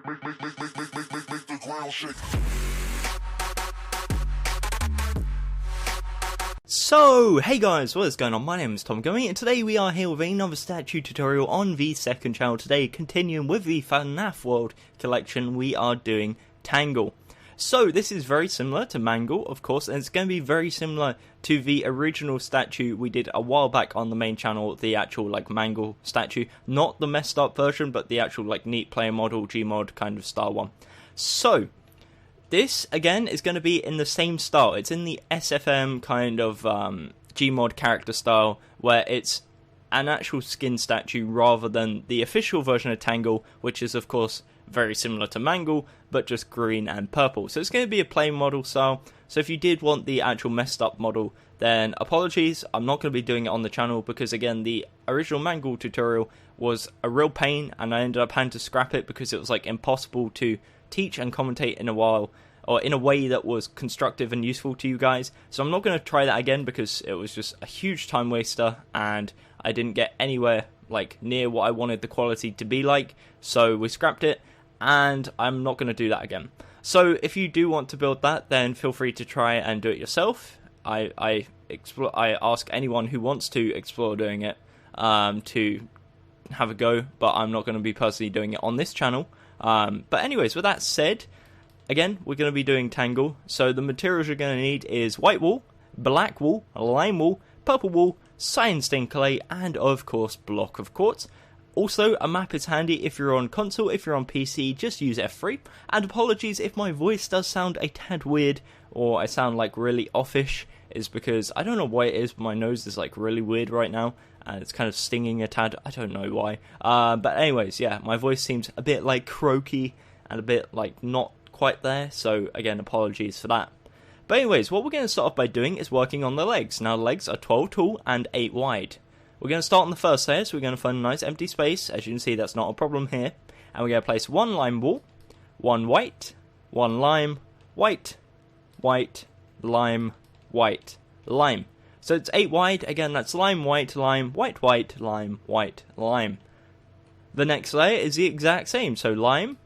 Make the ground shake. So, hey guys, what is going on? My name is Gummy, and today we are here with another statue tutorial on the second channel. Today, continuing with the FNAF World collection, we are doing Tangle. So, this is very similar to Mangle, of course, and it's going to be very similar to the original statue we did a while back on the main channel, the actual, Mangle statue. Not the messed up version, but the actual, neat player model, Gmod kind of style one. So, this, again, is going to be in the same style. It's in the SFM kind of Gmod character style, where it's an actual skin statue rather than the official version of Tangle, which is, of course, very similar to Mangle, but just green and purple. So it's going to be a plain model style. So if you did want the actual messed up model, then apologies, I'm not going to be doing it on the channel, because again, the original Mangle tutorial was a real pain, and I ended up having to scrap it because it was impossible to teach and commentate in a while, or in a way that was constructive and useful to you guys. So I'm not going to try that again, because it was just a huge time waster, and I didn't get anywhere near what I wanted the quality to be like. So we scrapped it, and I'm not going to do that again. So if you do want to build that, then feel free to try and do it yourself. I ask anyone who wants to explore doing it to have a go, but I'm not going to be personally doing it on this channel. But anyways, with that said, again, we're going to be doing Tangle. So the materials you're going to need is white wool, black wool, lime wool, purple wool, cyan stained clay, and of course block of quartz. Also, a map is handy if you're on console. If you're on PC, just use F3. And apologies if my voice does sound a tad weird, or I sound really offish, is because I don't know why it is, but my nose is really weird right now, and it's kind of stinging a tad. I don't know why. But anyways, yeah, my voice seems a bit croaky and a bit not quite there, so again, apologies for that. But anyways, what we're going to start off by doing is working on the legs. Now, the legs are 12 tall and 8 wide. We're going to start on the first layer, so we're going to find a nice empty space. As you can see, that's not a problem here. And we're going to place one lime wool, one white, one lime, white, white, lime, white, lime. So it's 8 wide. Again, that's lime, white, lime, white, white, lime, white, lime. The next layer is the exact same. So lime,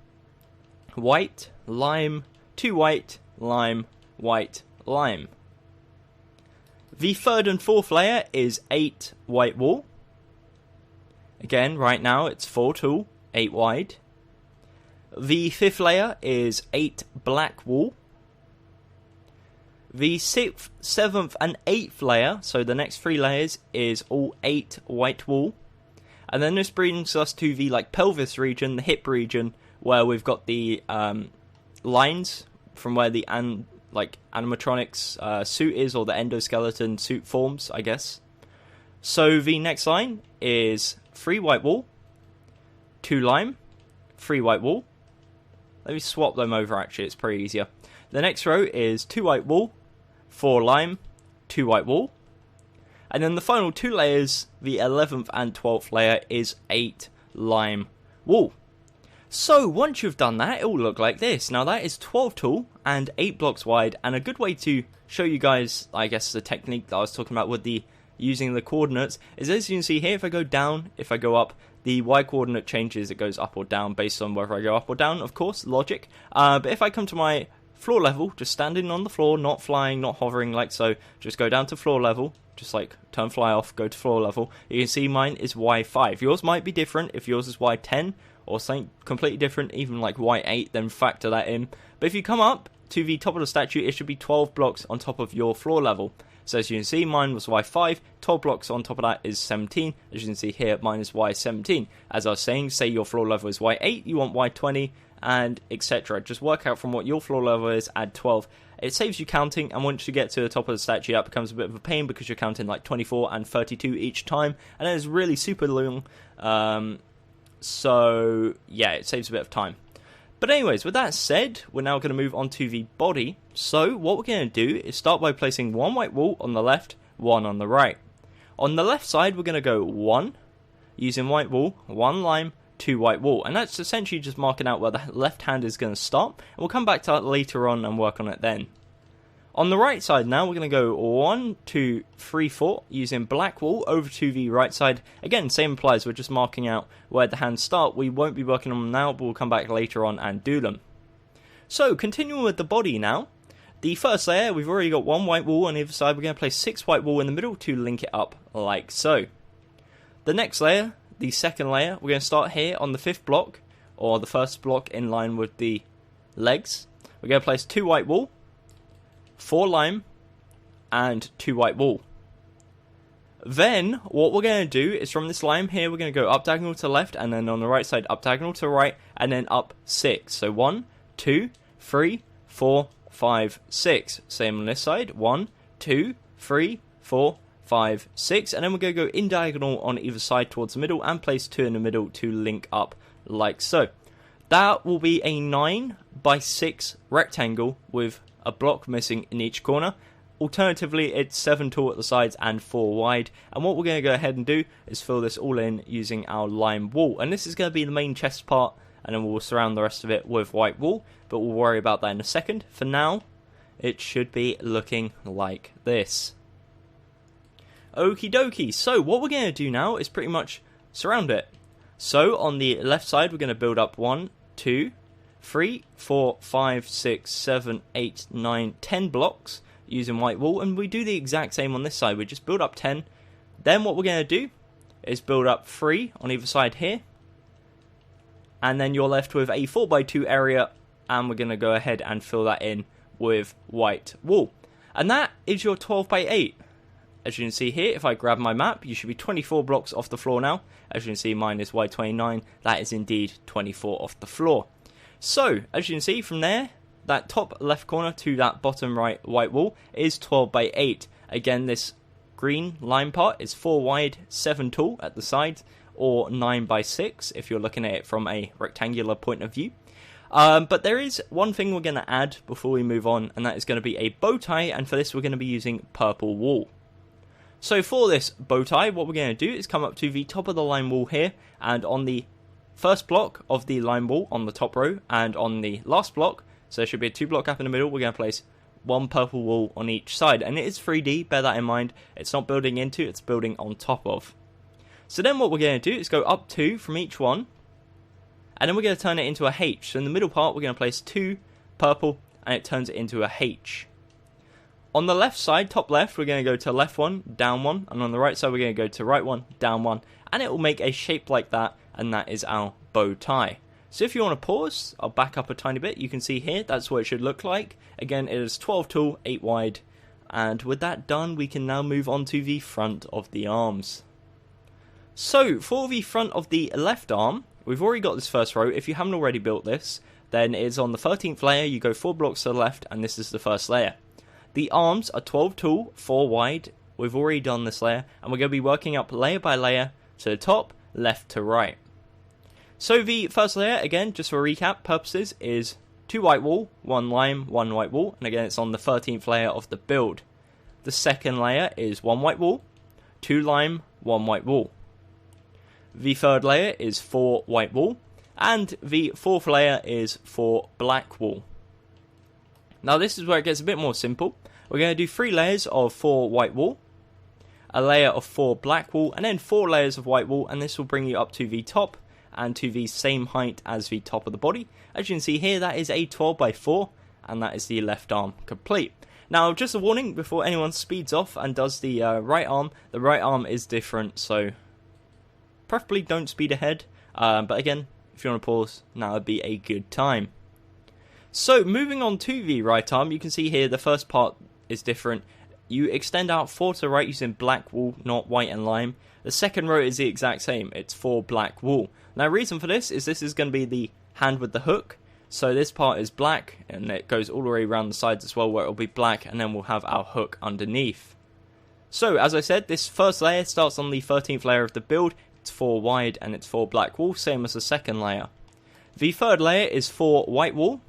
white, lime, 2 white, lime, white, lime. The third and fourth layer is 8 white wool. Again, right now it's 4 tall, 8 wide. The fifth layer is 8 black wool. The sixth, seventh, and eighth layer, so the next 3 layers, is all 8 white wool. And then this brings us to the pelvis region, the hip region, where we've got the lines from where the animatronics suit is, or the endoskeleton suit forms, I guess. So the next line is 3 white wool, 2 lime, 3 white wool. Let me swap them over, actually, it's pretty easier. The next row is 2 white wool, 4 lime, 2 white wool. And then the final 2 layers, the 11th and 12th layer, is 8 lime wool. So, once you've done that, it will look like this. Now, that is 12 tall and 8 blocks wide, and a good way to show you guys, I guess, the technique that I was talking about with the using the coordinates, is as you can see here, if I go down, if I go up, the Y coordinate changes, it goes up or down based on whether I go up or down, of course, logic. But if I come to my floor level, just standing on the floor, not flying, not hovering like so, just go down to floor level, just turn fly off, go to floor level, you can see mine is Y5. Yours might be different. If yours is Y10, or something completely different, even Y8, then factor that in. But if you come up to the top of the statue, it should be 12 blocks on top of your floor level. So as you can see, mine was Y5, 12 blocks on top of that is 17. As you can see here, mine is Y17. As I was saying, say your floor level is Y8, you want Y20, and etc. Just work out from what your floor level is, add 12. It saves you counting, and once you get to the top of the statue, that becomes a bit of a pain because you're counting 24 and 32 each time, and it's really super long. So, yeah, it saves a bit of time. But anyways, with that said, we're now going to move on to the body. So, what we're going to do is start by placing 1 white wool on the left, 1 on the right. On the left side, we're going to go 1, using white wool, 1 lime, 2 white wool. And that's essentially just marking out where the left hand is going to stop. And we'll come back to that later on and work on it then. On the right side now, we're going to go 1, 2, 3, 4, using black wool over to the right side. Again, same applies, we're just marking out where the hands start. We won't be working on them now, but we'll come back later on and do them. So, continuing with the body now. The first layer, we've already got 1 white wool on either side. We're going to place 6 white wool in the middle to link it up like so. The next layer, the second layer, we're going to start here on the 5th block, or the first block in line with the legs. We're going to place 2 white wool, 4 lime, and 2 white wool. Then, what we're going to do is from this lime here, we're going to go up diagonal to left, and then on the right side, up diagonal to right, and then up 6. So 1, 2, 3, 4, 5, 6. Same on this side. 1, 2, 3, 4, 5, 6. And then we're going to go in diagonal on either side towards the middle, and place 2 in the middle to link up like so. That will be a 9 by 6 rectangle with a block missing in each corner. Alternatively, it's 7 tall at the sides and 4 wide. And what we're going to go ahead and do is fill this all in using our lime wool. And this is going to be the main chest part, and then we'll surround the rest of it with white wool. But we'll worry about that in a second. For now, it should be looking like this. Okie dokie. So what we're going to do now is pretty much surround it. So on the left side, we're going to build up 1, 2, 3, 4, 5, 6, 7, 8, 9, 10 blocks using white wool, and we do the exact same on this side. We just build up 10. Then what we're going to do is build up 3 on either side here, and then you're left with a 4x2 area, and we're going to go ahead and fill that in with white wool. And that is your 12x8. As you can see here, if I grab my map, you should be 24 blocks off the floor now. As you can see, mine is Y29. That is indeed 24 off the floor. So, as you can see from there, that top left corner to that bottom right white wall is 12x8. Again, this green line part is 4 wide, 7 tall at the sides, or 9x6 if you're looking at it from a rectangular point of view. But there is one thing we're going to add before we move on, and that is going to be a bow tie, and for this we're going to be using purple wool. So for this bow tie, what we're going to do is come up to the top of the line wall here, and on the first block of the line wall on the top row, and on the last block, so there should be a 2 block gap in the middle, we're going to place 1 purple wool on each side. And it is 3D, bear that in mind. It's not building into, it's building on top of. So then what we're going to do is go up 2 from each one, and then we're going to turn it into a H. So in the middle part, we're going to place 2 purple, and it turns it into a H. On the left side, top left, we're going to go to left 1, down 1, and on the right side, we're going to go to right 1, down 1, and it will make a shape like that, and that is our bow tie. So if you want to pause, I'll back up a tiny bit. You can see here, that's what it should look like. Again, it is 12 tall, 8 wide, and with that done, we can now move on to the front of the arms. So for the front of the left arm, we've already got this first row. If you haven't already built this, then it's on the 13th layer. You go 4 blocks to the left, and this is the first layer. The arms are 12 tall, 4 wide. We've already done this layer, and we're going to be working up layer by layer to the top, left to right. So the first layer, again, just for recap purposes, is 2 white wool, 1 lime, 1 white wool, and again it's on the 13th layer of the build. The second layer is 1 white wool, 2 lime, 1 white wool. The third layer is 4 white wool, and the fourth layer is 4 black wool. Now this is where it gets a bit more simple. We're going to do 3 layers of 4 white wool, a layer of 4 black wool, and then 4 layers of white wool, and this will bring you up to the top and to the same height as the top of the body. As you can see here, that is a 12x4, and that is the left arm complete. Now, just a warning before anyone speeds off and does the right arm is different, so preferably don't speed ahead, but again, if you want to pause, now would be a good time. So, moving on to the right arm, you can see here the first part is different. You extend out 4 to the right using black wool, not white and lime. The second row is the exact same, it's 4 black wool. Now, reason for this is going to be the hand with the hook. So this part is black, and it goes all the way around the sides as well, where it will be black, and then we'll have our hook underneath. So, as I said, this first layer starts on the 13th layer of the build. It's 4 wide, and it's 4 black wool, same as the second layer. The third layer is 4 white wool.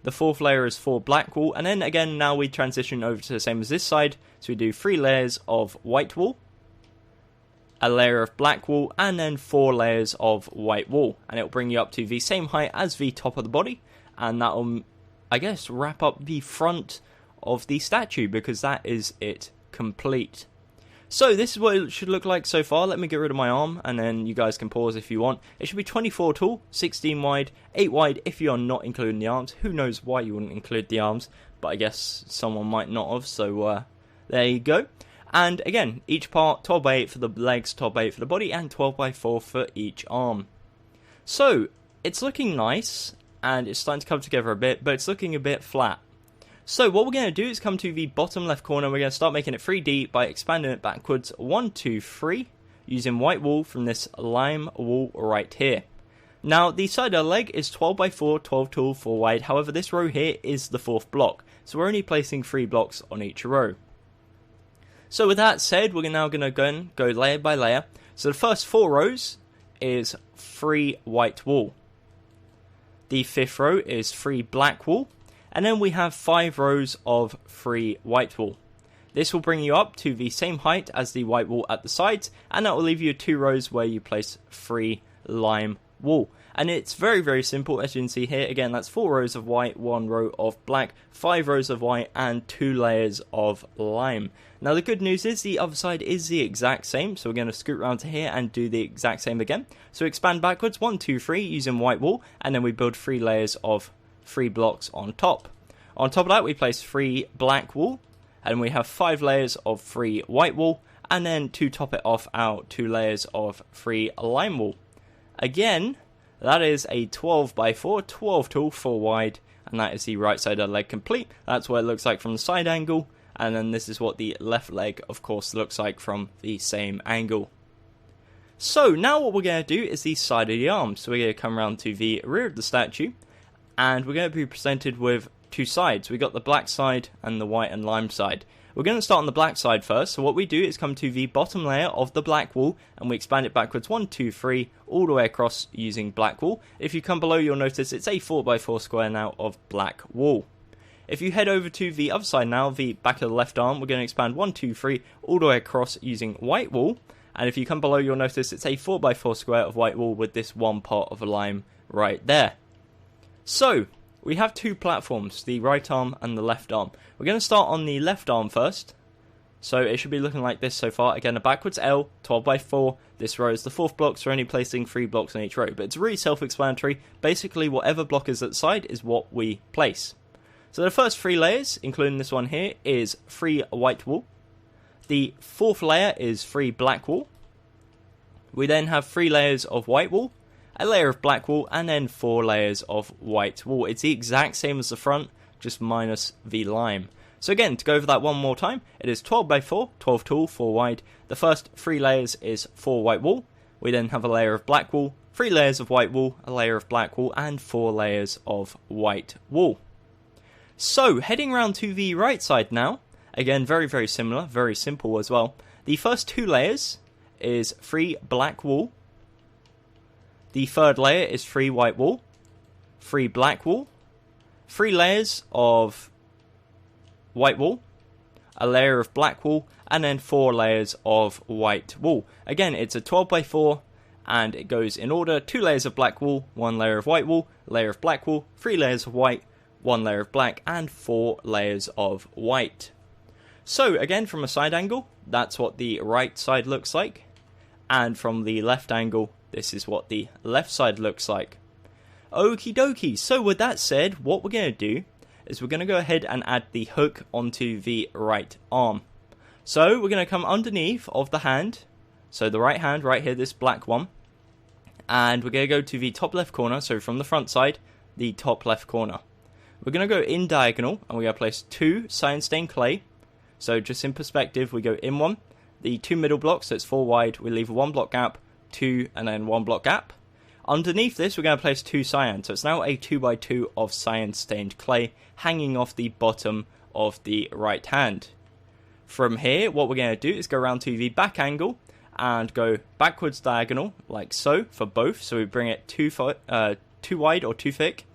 The fourth layer is 4 black wool, and then again, now we transition over to the same as this side. So we do 3 layers of white wool, a layer of black wool, and then 4 layers of white wool, and it'll bring you up to the same height as the top of the body, and that'll, I guess, wrap up the front of the statue, because that is it complete. So this is what it should look like so far. Let me get rid of my arm, and then you guys can pause if you want. It should be 24 tall, 16 wide, 8 wide if you are not including the arms. Who knows why you wouldn't include the arms, but I guess someone might not have, so there you go. And again, each part 12 by 8 for the legs, 12 by 8 for the body, and 12 by 4 for each arm. So it's looking nice, and it's starting to come together a bit, but it's looking a bit flat. So what we're going to do is come to the bottom left corner. We're going to start making it 3D by expanding it backwards 1, 2, 3, using white wool from this lime wool right here. Now the side of the leg is 12 by 4, 12 tall, 4 wide. However, this row here is the 4th block, so we're only placing 3 blocks on each row. So with that said, we're now going to go layer by layer. So the first 4 rows is 3 white wool. The 5th row is 3 black wool. And then we have 5 rows of 3 white wool. This will bring you up to the same height as the white wool at the sides, and that will leave you 2 rows where you place 3 lime wool. And it's very, very simple, as you can see here. Again, that's 4 rows of white, 1 row of black, 5 rows of white, and 2 layers of lime. Now the good news is the other side is the exact same, so we're going to scoot around to here and do the exact same again. So expand backwards 1, 2, 3 using white wool, and then we build 3 layers of 3 blocks on top. On top of that, we place 3 black wool, and we have 5 layers of 3 white wool, and then to top it off out 2 layers of 3 lime wool. Again, that is a 12 by 4, 12 tall, 4 wide, and that is the right side of the leg complete. That's what it looks like from the side angle, and then this is what the left leg, of course, looks like from the same angle. So now what we're going to do is the side of the arm. So we're going to come around to the rear of the statue, and we're going to be presented with 2 sides. We got the black side and the white and lime side. We're going to start on the black side first. So what we do is come to the bottom layer of the black wool, and we expand it backwards 1, 2, 3 all the way across using black wool. If you come below, you'll notice it's a 4 by 4 square now of black wool. If you head over to the other side now, the back of the left arm, we're going to expand 1, 2, 3 all the way across using white wool. And if you come below, you'll notice it's a 4 by 4 square of white wool with this 1 part of a lime right there. So we have 2 platforms, the right arm and the left arm. We're going to start on the left arm first. So it should be looking like this so far. Again, a backwards L, 12 by 4. This row is the 4th block, so we're only placing 3 blocks on each row. But it's really self-explanatory. Basically, whatever block is at the side is what we place. So the first 3 layers, including this one here, is 3 white wool. The 4th layer is 3 black wool. We then have 3 layers of white wool, a layer of black wool, and then 4 layers of white wool. It's the exact same as the front, just minus the lime. So again, to go over that one more time, it is 12 by 4, 12 tall, 4 wide. The first 3 layers is 4 white wool. We then have a layer of black wool, 3 layers of white wool, a layer of black wool, and 4 layers of white wool. So, heading around to the right side now, again, very, very similar, very simple as well. The first 2 layers is 3 black wool. The third layer is 3 white wool, 3 black wool, 3 layers of white wool, a layer of black wool, and then 4 layers of white wool. Again, it's a 12 by 4, and it goes in order: 2 layers of black wool, 1 layer of white wool, a layer of black wool, 3 layers of white, 1 layer of black, and 4 layers of white. So again, from a side angle, that's what the right side looks like, and from the left angle, this is what the left side looks like. Okie dokie, so with that said, what we're going to do is we're going to go ahead and add the hook onto the right arm. So we're going to come underneath of the hand, so the right hand right here, this black one, and we're going to go to the top left corner, so from the front side, the top left corner. We're going to go in diagonal, and we're going to place 2 cyan stained clay. So just in perspective, we go in 1, the 2 middle blocks, so it's 4 wide, we leave a 1 block gap, 2, and then 1 block gap. Underneath this, we're going to place 2 cyan, so it's now a 2 by 2 of cyan stained clay hanging off the bottom of the right hand. From here, what we're going to do is go around to the back angle and go backwards diagonal, like so, for both. So we bring it 2 wide or 2 thick.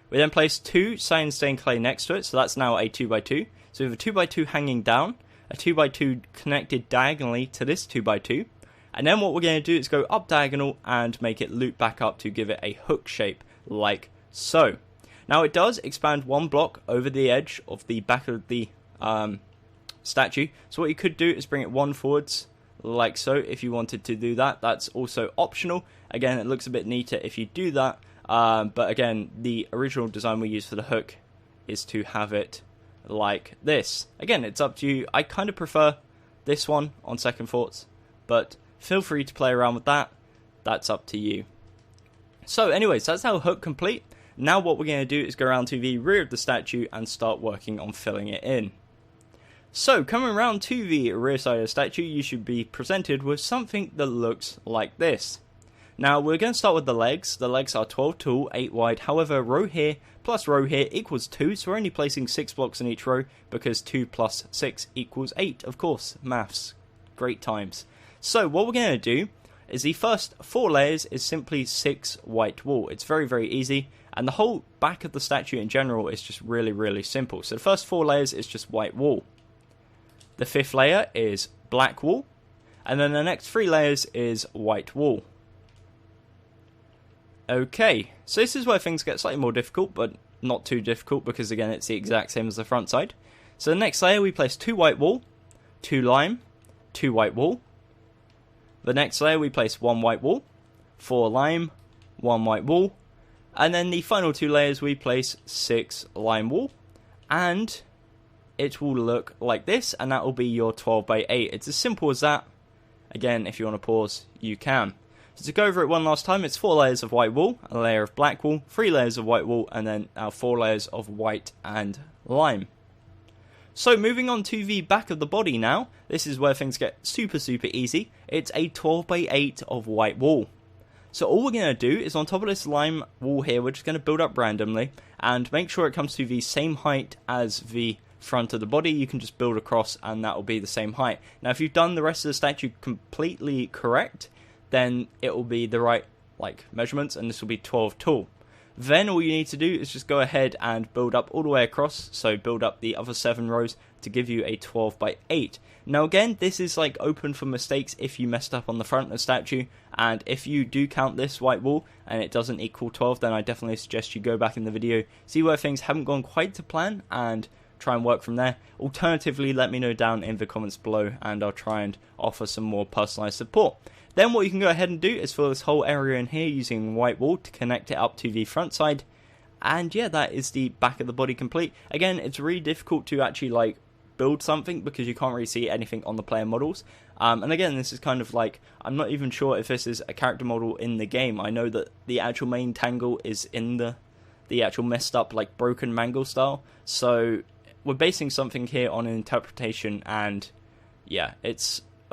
We then place 2 cyan stained clay next to it, so that's now a 2 by 2. So we have a 2 by 2 hanging down, a 2 by 2 connected diagonally to this 2 by 2. And then what we're going to do is go up diagonal and make it loop back up to give it a hook shape, like so. Now it does expand one block over the edge of the back of the statue, so what you could do is bring it one forwards like so. If you wanted to do that, that's also optional. Again, it looks a bit neater if you do that, but again, the original design we used for the hook is to have it like this. Again, it's up to you. I kind of prefer this one on second thoughts, but feel free to play around with that. That's up to you. So anyways, that's our hook complete. Now what we're going to do is go around to the rear of the statue and start working on filling it in. So coming around to the rear side of the statue, you should be presented with something that looks like this. Now we're going to start with the legs. The legs are 12 tall, 8 wide. However, row here plus row here equals 2, so we're only placing 6 blocks in each row because 2 plus 6 equals 8. Of course, maths. Great times. So what we're going to do is the first 4 layers is simply 6 white wool. It's very, very easy, and the whole back of the statue in general is just really, really simple. So the first 4 layers is just white wool. The 5th layer is black wool, and then the next 3 layers is white wool. Okay, so this is where things get slightly more difficult, but not too difficult because again it's the exact same as the front side. So the next layer we place 2 white wool, 2 lime, 2 white wool. The next layer we place 1 white wool, 4 lime, 1 white wool, and then the final 2 layers we place 6 lime wool, and it will look like this, and that will be your 12 by 8. It's as simple as that. Again, if you want to pause, you can. So to go over it one last time, it's 4 layers of white wool, a layer of black wool, 3 layers of white wool, and then our 4 layers of white and lime. So moving on to the back of the body now, this is where things get super, super easy. It's a 12 by 8 of white wool. So all we're going to do is on top of this lime wool here, we're just going to build up randomly, and make sure it comes to the same height as the front of the body. You can just build across and that will be the same height. Now if you've done the rest of the statue completely correct, then it will be the right measurements, and this will be 12 tall. Then all you need to do is just go ahead and build up all the way across, so build up the other 7 rows to give you a 12 by 8. Now again, this is open for mistakes if you messed up on the front of the statue, and if you do count this white wool and it doesn't equal 12, then I definitely suggest you go back in the video, see where things haven't gone quite to plan, and try and work from there. Alternatively, let me know down in the comments below and I'll try and offer some more personalized support. Then what you can go ahead and do is fill this whole area in here using white wool to connect it up to the front side. And yeah, that is the back of the body complete. Again, it's really difficult to actually build something because you can't really see anything on the player models. And again, this is kind of I'm not even sure if this is a character model in the game. I know that the actual main Tangle is in the actual messed up broken mangle style. So we're basing something here on an interpretation, and yeah,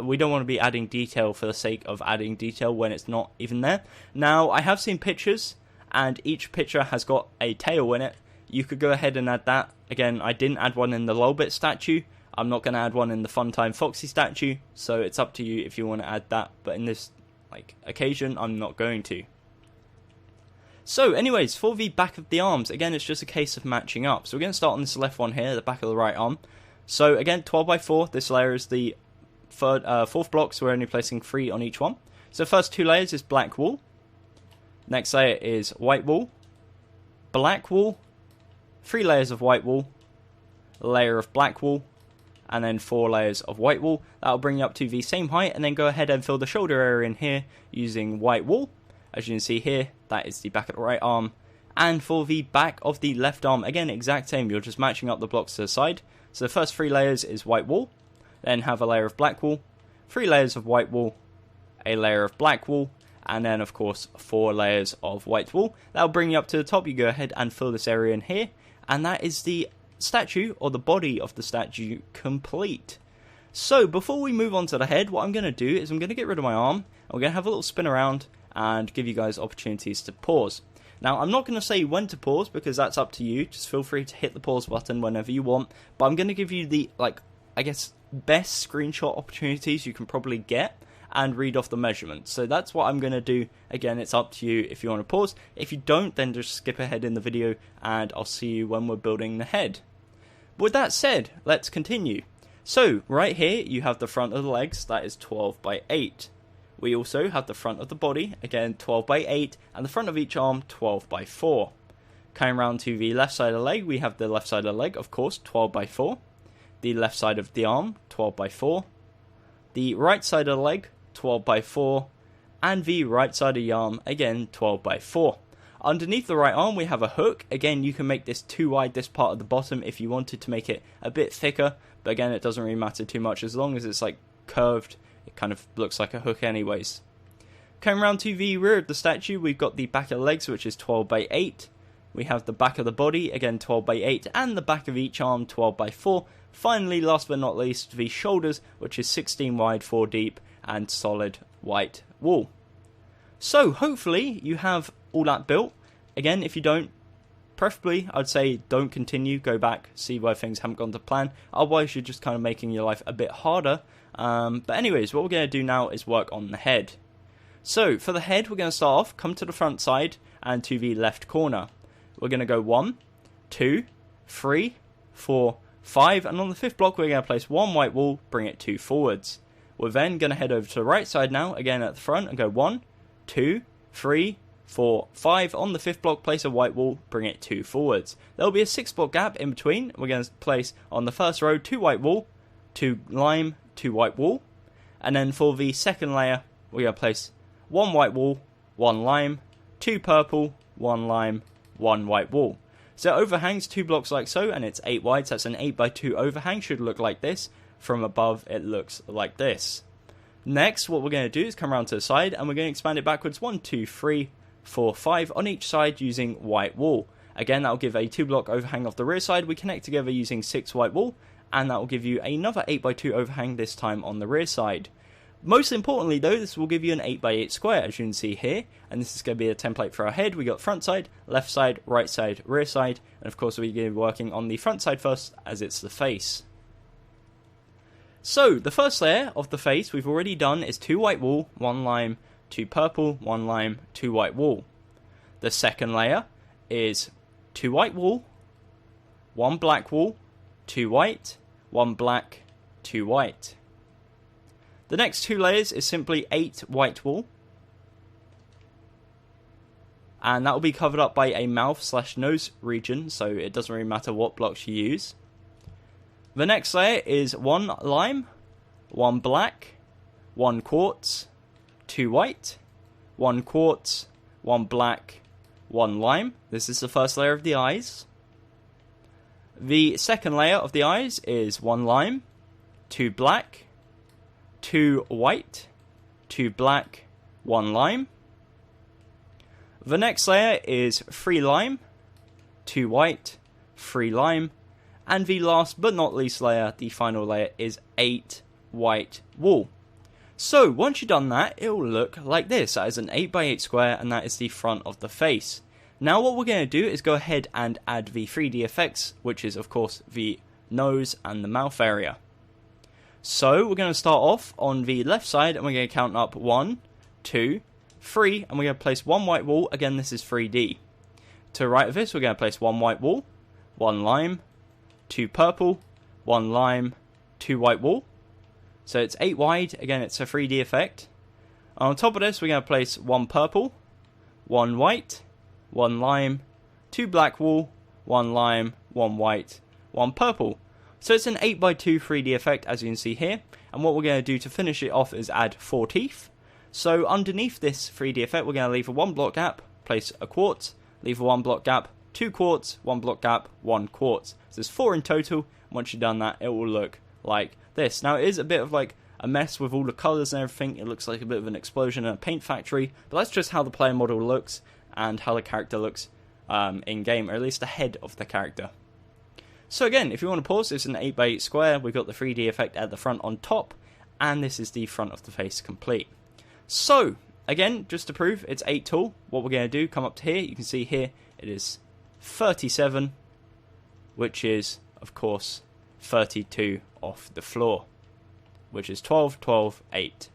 we don't want to be adding detail for the sake of adding detail when it's not even there. Now, I have seen pictures, and each picture has got a tail in it. You could go ahead and add that. Again, I didn't add one in the Lolbit statue. I'm not going to add one in the Funtime Foxy statue, so it's up to you if you want to add that. But in this occasion, I'm not going to. So anyways, for the back of the arms, again, it's just a case of matching up. So we're going to start on this left one here, the back of the right arm. So again, 12 by 4, this layer is the fourth block, so we're only placing 3 on each one. So the first 2 layers is black wool. Next layer is white wool, black wool, 3 layers of white wool, a layer of black wool, and then 4 layers of white wool. That'll bring you up to the same height, and then go ahead and fill the shoulder area in here using white wool. As you can see here, that is the back of the right arm. And for the back of the left arm, again, exact same. You're just matching up the blocks to the side. So the first 3 layers is white wool. Then have a layer of black wool, 3 layers of white wool, a layer of black wool, and then of course 4 layers of white wool. That'll bring you up to the top. You go ahead and fill this area in here, and that is the statue, or the body of the statue, complete. So before we move on to the head, what I'm going to do is I'm going to get rid of my arm, and we're going to have a little spin around and give you guys opportunities to pause. Now, I'm not going to say when to pause because that's up to you. Just feel free to hit the pause button whenever you want, but I'm going to give you the I guess best screenshot opportunities you can probably get and read off the measurements. So that's what I'm going to do. Again, it's up to you if you want to pause. If you don't, then just skip ahead in the video and I'll see you when we're building the head. With that said, let's continue. So right here you have the front of the legs, that is 12 by 8. We also have the front of the body, again 12 by 8, and the front of each arm 12 by 4. Coming around to the left side of the leg, we have the left side of the leg, of course, 12 by 4. The left side of the arm, 12 by 4. The right side of the leg, 12 by 4. And the right side of the arm, again, 12 by 4. Underneath the right arm, we have a hook. Again, you can make this too wide, this part of the bottom, if you wanted to make it a bit thicker. But again, it doesn't really matter too much. As long as it's like curved, it kind of looks like a hook anyways. Coming around to the rear of the statue, we've got the back of the legs, which is 12 by 8. We have the back of the body, again 12 by 8, and the back of each arm, 12 by 4. Finally, last but not least, the shoulders, which is 16 wide, 4 deep, and solid white wool. So, hopefully, you have all that built. Again, if you don't, preferably, I'd say don't continue, go back, see where things haven't gone to plan. Otherwise, you're just kind of making your life a bit harder. But anyways, what we're going to do now is work on the head. So, for the head, we're going to start off, come to the front side, and to the left corner. We're going to go 1, 2, 3, 4, 5, and on the 5th block we're going to place 1 white wool, bring it 2 forwards. We're then going to head over to the right side now, again at the front, and go 1, 2, 3, 4, 5. On the 5th block, place a white wool, bring it 2 forwards. There will be a 6 block gap in between. We're going to place on the first row 2 white wool, 2 lime, 2 white wool. And then for the second layer, we're going to place 1 white wool, 1 lime, 2 purple, 1 lime, 1 white wool. So it overhangs 2 blocks like so, and it's 8 wide, so that's an 8 by 2 overhang, should look like this. From above, it looks like this. Next, what we're going to do is come around to the side, and we're going to expand it backwards 1, 2, 3, 4, 5 on each side using white wool. Again, that will give a 2 block overhang off the rear side. We connect together using 6 white wool, and that will give you another 8 by 2 overhang, this time on the rear side. Most importantly though, this will give you an 8 by 8 square, as you can see here, and this is going to be a template for our head. We got front side, left side, right side, rear side, and of course we're going to be working on the front side first, as it's the face. So, the first layer of the face we've already done is 2 white wool, 1 lime, 2 purple, 1 lime, 2 white wool. The second layer is 2 white wool, 1 black wool, 2 white, 1 black, 2 white. The next 2 layers is simply 8 white wool, and that will be covered up by a mouth/nose region, so it doesn't really matter what blocks you use. The next layer is 1 lime, 1 black, 1 quartz, 2 white, 1 quartz, 1 black, 1 lime. This is the first layer of the eyes. The second layer of the eyes is 1 lime, 2 black, 2 white, 2 black, 1 lime. The next layer is 3 lime, 2 white, 3 lime. And the last but not least layer, the final layer, is 8 white wool. So, once you've done that, it will look like this. That is an 8 by 8 square, and that is the front of the face. Now what we're going to do is go ahead and add the 3D effects, which is of course the nose and the mouth area. So, we're going to start off on the left side, and we're going to count up 1, 2, 3, and we're going to place 1 white wool. Again, this is 3D. To the right of this, we're going to place 1 white wool, 1 lime, 2 purple, 1 lime, 2 white wool. So it's 8 wide, again it's a 3D effect. On top of this we're going to place 1 purple, 1 white, 1 lime, 2 black wool, 1 lime, 1 white, 1 purple. So it's an 8 by 2 3D effect, as you can see here. And what we're going to do to finish it off is add 4 teeth. So underneath this 3D effect we're going to leave a 1 block gap, place a quartz, leave a 1 block gap, 2 quartz, 1 block gap, 1 quartz. So there's 4 in total. Once you've done that, it will look like this. Now it is a bit of like a mess with all the colours and everything. It looks like a bit of an explosion in a paint factory, but that's just how the player model looks and how the character looks in game, or at least the head of the character. So again, if you want to pause, it's an 8 by 8 square. We've got the 3D effect at the front on top, and this is the front of the face complete. So again, just to prove it's 8 tall, what we're going to do, come up to here, you can see here it is 37, which is of course 32 off the floor, which is 12, 12, 8.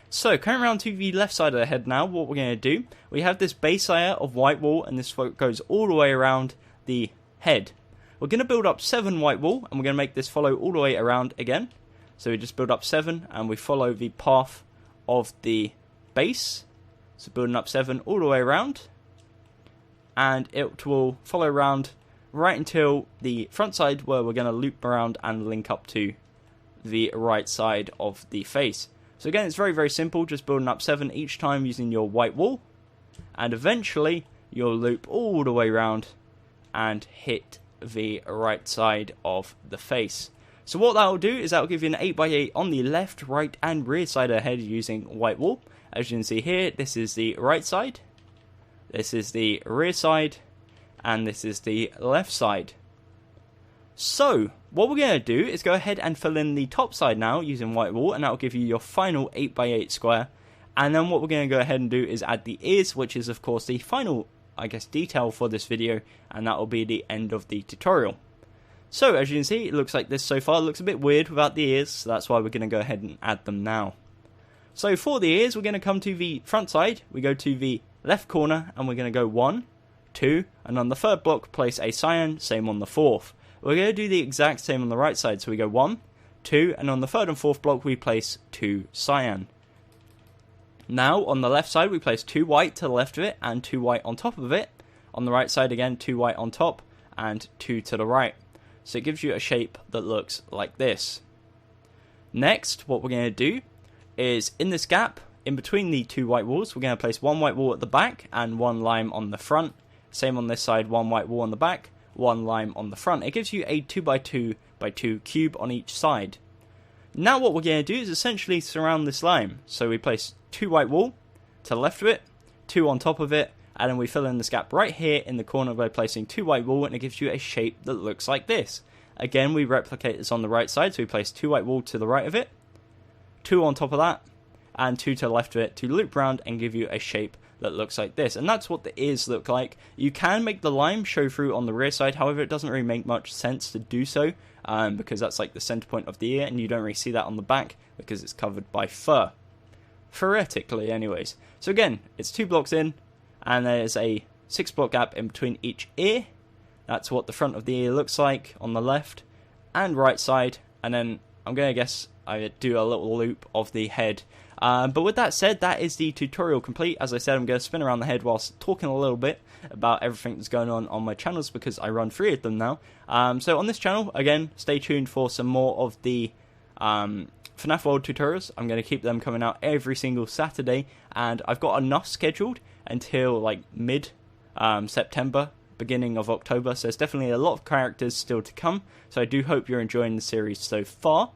So coming around to the left side of the head now, what we're going to do, we have this base layer of white wool, and this goes all the way around the head. We're going to build up 7 white wool, and we're going to make this follow all the way around again. So we just build up 7, and we follow the path of the base. So building up 7 all the way around. and it will follow around right until the front side, where we're going to loop around and link up to the right side of the face. So again, it's very, very simple, just building up 7 each time using your white wool, and eventually you'll loop all the way around and hit the right side of the face. So what that will do is that will give you an 8x8 on the left, right and rear side of the head using white wool. As you can see here, this is the right side, this is the rear side, and this is the left side. So what we're going to do is go ahead and fill in the top side now using white wool, and that will give you your final 8x8 square. And then what we're going to go ahead and do is add the ears, which is of course the final, I guess, detail for this video, and that will be the end of the tutorial. So as you can see, it looks like this so far. It looks a bit weird without the ears, so that's why we're going to go ahead and add them now. So for the ears, we're going to come to the front side, we go to the left corner, and we're going to go 1, 2, and on the third block place a cyan, same on the fourth. We're going to do the exact same on the right side, so we go 1, 2, and on the third and fourth block we place 2 cyan. Now on the left side we place 2 white to the left of it and 2 white on top of it. On the right side again 2 white on top and 2 to the right. So it gives you a shape that looks like this. Next, what we're going to do is in this gap in between the 2 white walls, we're going to place 1 white wall at the back and 1 lime on the front. Same on this side, 1 white wall on the back, 1 lime on the front. It gives you a 2x2x2 cube on each side. Now what we're going to do is essentially surround this lime. So we place 2 white wall to the left of it, 2 on top of it, and then we fill in this gap right here in the corner by placing 2 white wool, and it gives you a shape that looks like this. Again, we replicate this on the right side, so we place 2 white wool to the right of it, 2 on top of that, and 2 to the left of it to loop around and give you a shape that looks like this. And that's what the ears look like. You can make the lime show through on the rear side, however it doesn't really make much sense to do so, because that's like the center point of the ear, and you don't really see that on the back because it's covered by fur. Theoretically anyways. So again, it's 2 blocks in, and there's a 6 block gap in between each ear. That's what the front of the ear looks like on the left and right side, and then I'm going to guess I do a little loop of the head. But with that said, that is the tutorial complete. As I said, I'm going to spin around the head whilst talking a little bit about everything that's going on my channels, because I run 3 of them now. So on this channel, again, stay tuned for some more of the FNAF World tutorials. I'm going to keep them coming out every single Saturday, and I've got enough scheduled until like mid-September, beginning of October, so there's definitely a lot of characters still to come, so I do hope you're enjoying the series so far.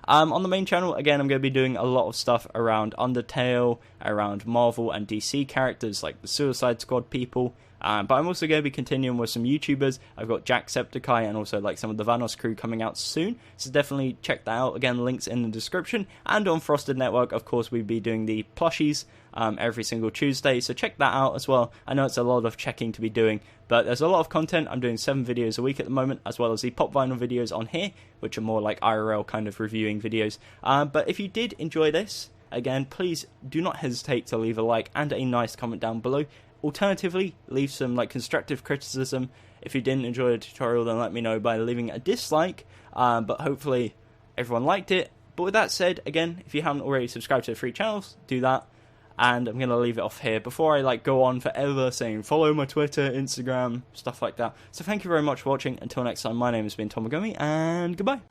On the main channel, again, I'm going to be doing a lot of stuff around Undertale, around Marvel and DC characters like the Suicide Squad people, but I'm also going to be continuing with some YouTubers. I've got Jacksepticeye and also like some of the Vanos crew coming out soon, so definitely check that out. Again, links in the description. And on Frosted Network, of course, we'll be doing the plushies every single Tuesday, so check that out as well. I know it's a lot of checking to be doing, but there's a lot of content. I'm doing 7 videos a week at the moment, as well as the pop vinyl videos on here, which are more like IRL kind of reviewing videos. But if you did enjoy this, again, please do not hesitate to leave a like and a nice comment down below. Alternatively, leave some like constructive criticism. If you didn't enjoy the tutorial, then let me know by leaving a dislike, but hopefully everyone liked it. But with that said, again, if you haven't already subscribed to the free channels, do that. And I'm going to leave it off here before I like go on forever saying follow my Twitter, Instagram, stuff like that. So thank you very much for watching. Until next time, my name has been Gummy, and goodbye.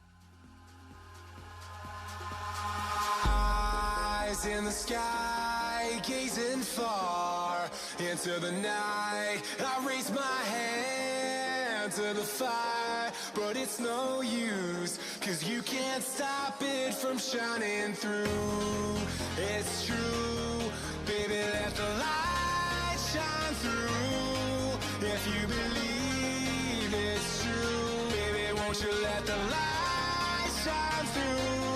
Eyes in the sky, gazing far into the night. I raise my hand to the fire, but it's no use, 'cause you can't stop it from shining through. It's true, baby, let the light shine through. If you believe it's true, baby, won't you let the light shine through?